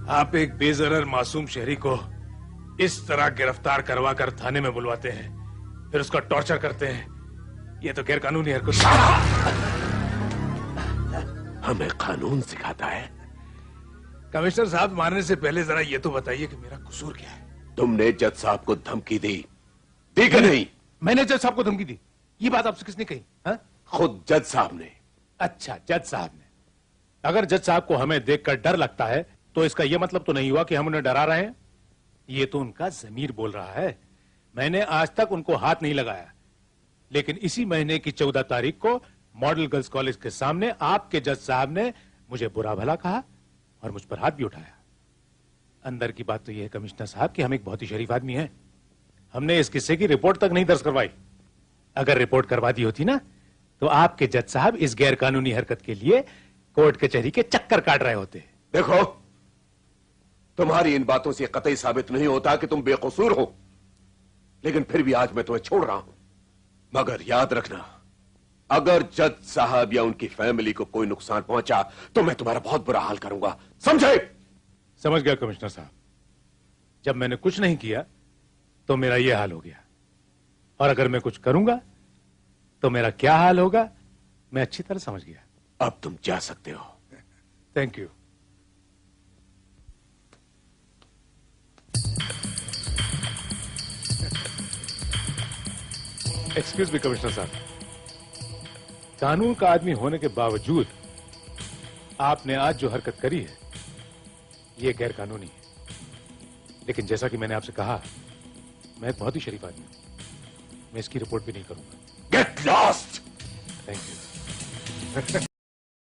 आप एक बेजरर मासूम शहरी को इस तरह गिरफ्तार करवा कर थाने में बुलवाते हैं, फिर उसका टॉर्चर करते हैं। ये तो गैर कानूनी हरकत। हमें कानून सिखाता है। कमिश्नर साहब, मारने से पहले जरा ये तो बताइए कि मेरा कसूर क्या है? तुमने जज साहब को धमकी दी कि नहीं? मैंने जज साहब को धमकी दी? ये बात आपसे किसने कही? हा? खुद जज साहब ने। अच्छा, जज साहब ने। अगर जज साहब को हमें देखकर डर लगता है तो इसका यह मतलब तो नहीं हुआ कि हम उन्हें डरा रहे हैं। ये तो उनका ज़मीर बोल रहा है। मैंने आज तक उनको हाथ नहीं लगाया, लेकिन इसी महीने की 14 तारीख को मॉडल गर्ल्स कॉलेज के सामने आपके जज साहब ने मुझे बुरा भला कहा और मुझ पर हाथ भी उठाया। अंदर की बात तो यह है कमिश्नर साहब कि हम एक बहुत ही शरीफ आदमी हैं। हमने इस किस्से की रिपोर्ट तक नहीं दर्ज करवाई। अगर रिपोर्ट करवा दी होती ना तो आपके जज साहब इस गैर कानूनी हरकत के लिए कोर्ट कचहरी के चक्कर काट रहे होते। देखो, तुम्हारी इन बातों से कतई साबित नहीं होता कि तुम बेकसूर हो, लेकिन फिर भी आज मैं तुम्हें छोड़ रहा हूं। मगर याद रखना, अगर जज साहब या उनकी फैमिली को कोई नुकसान पहुंचा तो मैं तुम्हारा बहुत बुरा हाल करूंगा, समझे? समझ गया कमिश्नर साहब। जब मैंने कुछ नहीं किया तो मेरा यह हाल हो गया, और अगर मैं कुछ करूंगा तो मेरा क्या हाल होगा मैं अच्छी तरह समझ गया। अब तुम जा सकते हो। Thank you. Excuse me commissioner साहब, कानून का आदमी होने के बावजूद आपने आज जो हरकत करी है यह गैर कानूनी है। लेकिन जैसा कि मैंने आपसे कहा, मैं एक बहुत ही शरीफ आदमी हूं। मैं इसकी रिपोर्ट भी नहीं करूंगा। Get lost. Thank you.